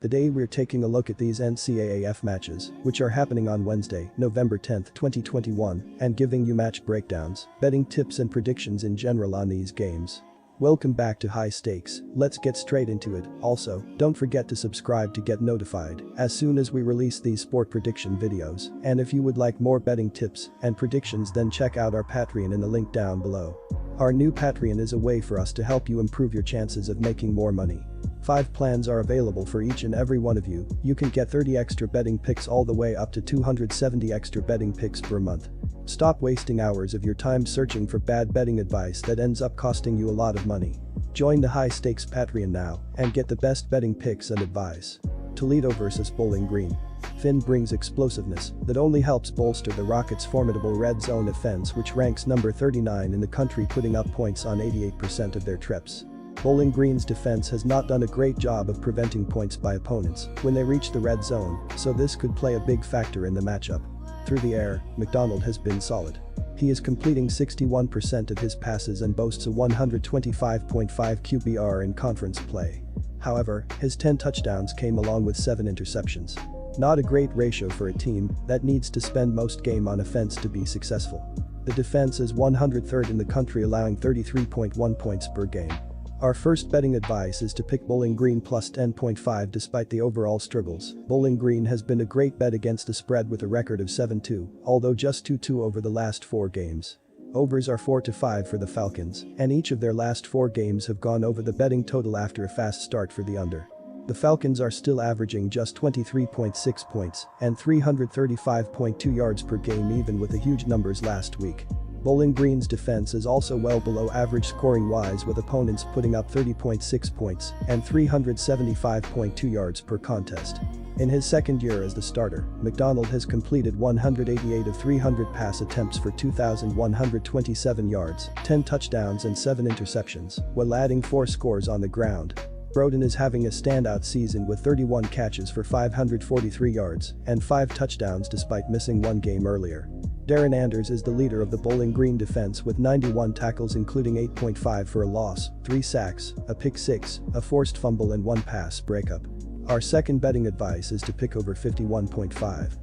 Today we're taking a look at these NCAAF matches, which are happening on Wednesday, November 10, 2021, and giving you match breakdowns, betting tips and predictions in general on these games. Welcome back to High Stakes, let's get straight into it. Also, don't forget to subscribe to get notified as soon as we release these sport prediction videos, and if you would like more betting tips and predictions, then check out our Patreon in the link down below. Our new Patreon is a way for us to help you improve your chances of making more money. 5 plans are available for each and every one of you. You can get 30 extra betting picks all the way up to 270 extra betting picks per month. Stop wasting hours of your time searching for bad betting advice that ends up costing you a lot of money. Join the High Stakes Patreon now and get the best betting picks and advice. Toledo vs Bowling Green. Finn brings explosiveness that only helps bolster the Rockets' formidable red zone offense, which ranks number 39 in the country, putting up points on 88% of their trips. Bowling Green's defense has not done a great job of preventing points by opponents when they reach the red zone, so this could play a big factor in the matchup. Through the air, McDonald has been solid. He is completing 61% of his passes and boasts a 125.5 QBR in conference play. However, his 10 touchdowns came along with 7 interceptions. Not a great ratio for a team that needs to spend most game on offense to be successful. The defense is 103rd in the country, allowing 33.1 points per game. Our first betting advice is to pick Bowling Green plus 10.5 despite the overall struggles. Bowling Green has been a great bet against the spread with a record of 7-2, although just 2-2 over the last 4 games. Overs are 4-5 for the Falcons, and each of their last 4 games have gone over the betting total after a fast start for the under. The Falcons are still averaging just 23.6 points and 335.2 yards per game, even with the huge numbers last week. Bowling Green's defense is also well below average scoring-wise, with opponents putting up 30.6 points and 375.2 yards per contest. In his second year as the starter, McDonald has completed 188 of 300 pass attempts for 2,127 yards, 10 touchdowns and 7 interceptions, while adding 4 scores on the ground. Broden is having a standout season with 31 catches for 543 yards and 5 touchdowns despite missing 1 game earlier. Darren Anders is the leader of the Bowling Green defense with 91 tackles, including 8.5 for a loss, 3 sacks, a pick 6, a forced fumble and 1 pass breakup. Our second betting advice is to pick over 51.5.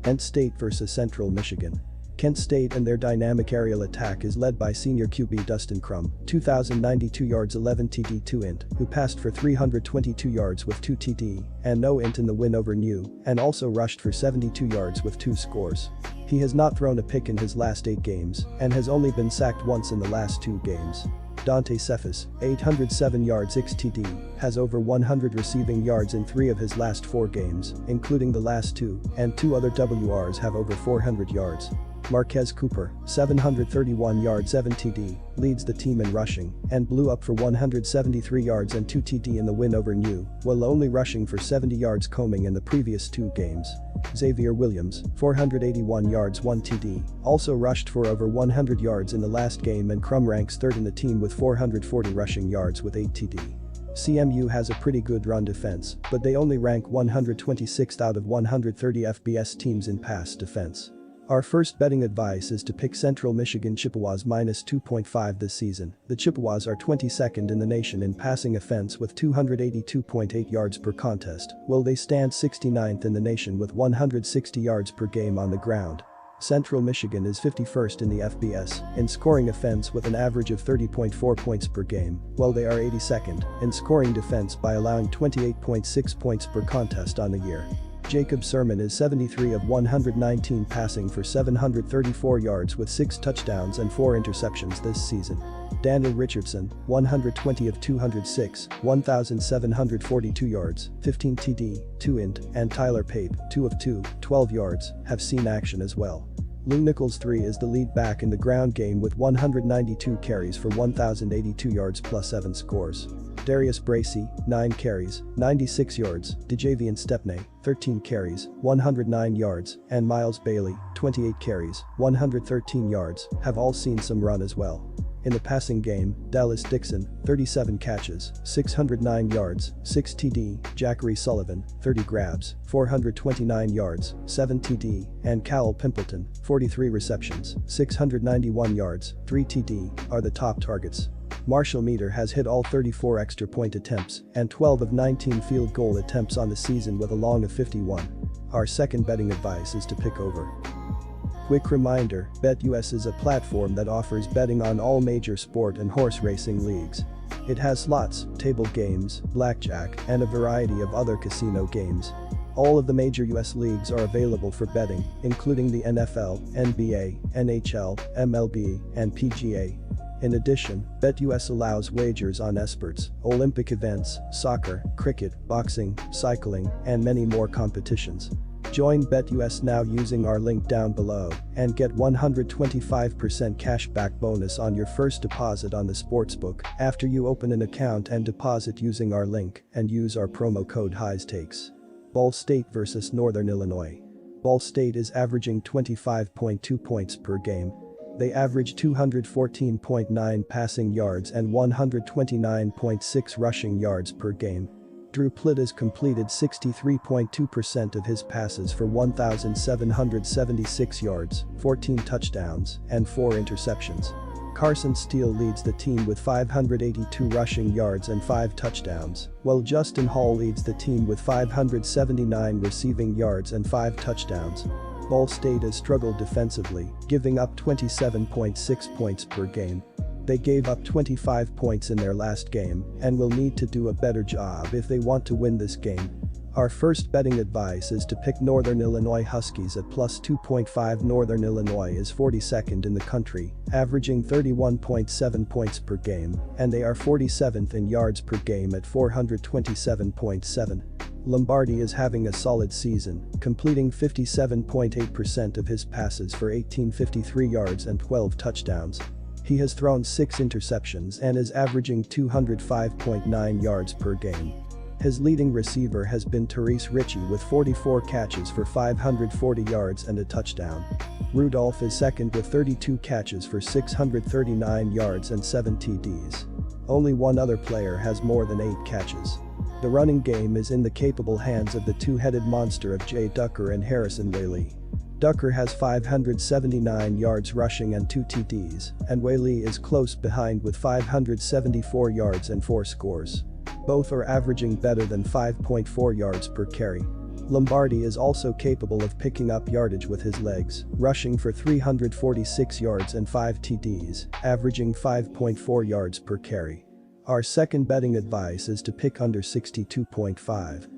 Kent State vs Central Michigan. Kent State and their dynamic aerial attack is led by senior QB Dustin Crum, 2,092 yards, 11 TD, 2 INT, who passed for 322 yards with 2 TD and no INT in the win over New, and also rushed for 72 yards with 2 scores. He has not thrown a pick in his last 8 games and has only been sacked once in the last 2 games. Dante Cephas, 807 yards, 6 TD, has over 100 receiving yards in 3 of his last 4 games, including the last 2, and 2 other WRs have over 400 yards. Marquez Cooper, 731 yards, 7 TD, leads the team in rushing and blew up for 173 yards and 2 TD in the win over New, while only rushing for 70 yards combing in the previous 2 games. Xavier Williams, 481 yards, 1 TD, also rushed for over 100 yards in the last game, and Crum ranks 3rd in the team with 440 rushing yards with 8 TD. CMU has a pretty good run defense, but they only rank 126th out of 130 FBS teams in pass defense. Our first betting advice is to pick Central Michigan Chippewas minus 2.5 this season. The Chippewas are 22nd in the nation in passing offense with 282.8 yards per contest, while they stand 69th in the nation with 160 yards per game on the ground. Central Michigan is 51st in the FBS in scoring offense with an average of 30.4 points per game, while they are 82nd in scoring defense by allowing 28.6 points per contest on the year. Jacob Sermon is 73 of 119 passing for 734 yards with 6 touchdowns and 4 interceptions this season. Daniel Richardson, 120 of 206, 1,742 yards, 15 TD, 2 INT, and Tyler Pape, 2 of 2, 12 yards, have seen action as well. Lou Nichols III is the lead back in the ground game with 192 carries for 1,082 yards plus 7 scores. Darius Bracey, 9 carries, 96 yards, DeJavian Stepney, 13 carries, 109 yards, and Miles Bailey, 28 carries, 113 yards, have all seen some run as well. In the passing game, Dallas Dixon, 37 catches, 609 yards, 6 TD, Jackery Sullivan, 30 grabs, 429 yards, 7 TD, and Cal Pimpleton, 43 receptions, 691 yards, 3 TD, are the top targets. Marshall Meter has hit all 34 extra point attempts and 12 of 19 field goal attempts on the season with a long of 51. Our second betting advice is to pick over. Quick reminder, BetUS is a platform that offers betting on all major sport and horse racing leagues. It has slots, table games, blackjack, and a variety of other casino games. All of the major US leagues are available for betting, including the NFL, NBA, NHL, MLB, and PGA. In addition, BetUS allows wagers on esports, Olympic events, soccer, cricket, boxing, cycling, and many more competitions. Join BetUS now using our link down below and get 125% cashback bonus on your first deposit on the sportsbook after you open an account and deposit using our link and use our promo code HIGHSTAKES. Ball State vs Northern Illinois. Ball State is averaging 25.2 points per game. They average 214.9 passing yards and 129.6 rushing yards per game. Drew Plitt has completed 63.2% of his passes for 1,776 yards, 14 touchdowns, and 4 interceptions. Carson Steele leads the team with 582 rushing yards and 5 touchdowns, while Justin Hall leads the team with 579 receiving yards and 5 touchdowns. Ball State has struggled defensively, giving up 27.6 points per game. They gave up 25 points in their last game and will need to do a better job if they want to win this game. Our first betting advice is to pick Northern Illinois Huskies at plus 2.5. Northern Illinois is 42nd in the country, averaging 31.7 points per game, and they are 47th in yards per game at 427.7. Lombardi is having a solid season, completing 57.8% of his passes for 1,853 yards and 12 touchdowns. He has thrown 6 interceptions and is averaging 205.9 yards per game. His leading receiver has been Therese Ritchie with 44 catches for 540 yards and a touchdown. Rudolph is second with 32 catches for 639 yards and 7 TDs. Only one other player has more than 8 catches. The running game is in the capable hands of the two-headed monster of Jay Ducker and Harrison Whaley. Ducker has 579 yards rushing and 2 TDs, and Whaley is close behind with 574 yards and 4 scores. Both are averaging better than 5.4 yards per carry. Lombardi is also capable of picking up yardage with his legs, rushing for 346 yards and 5 TDs, averaging 5.4 yards per carry. Our second betting advice is to pick under 62.5.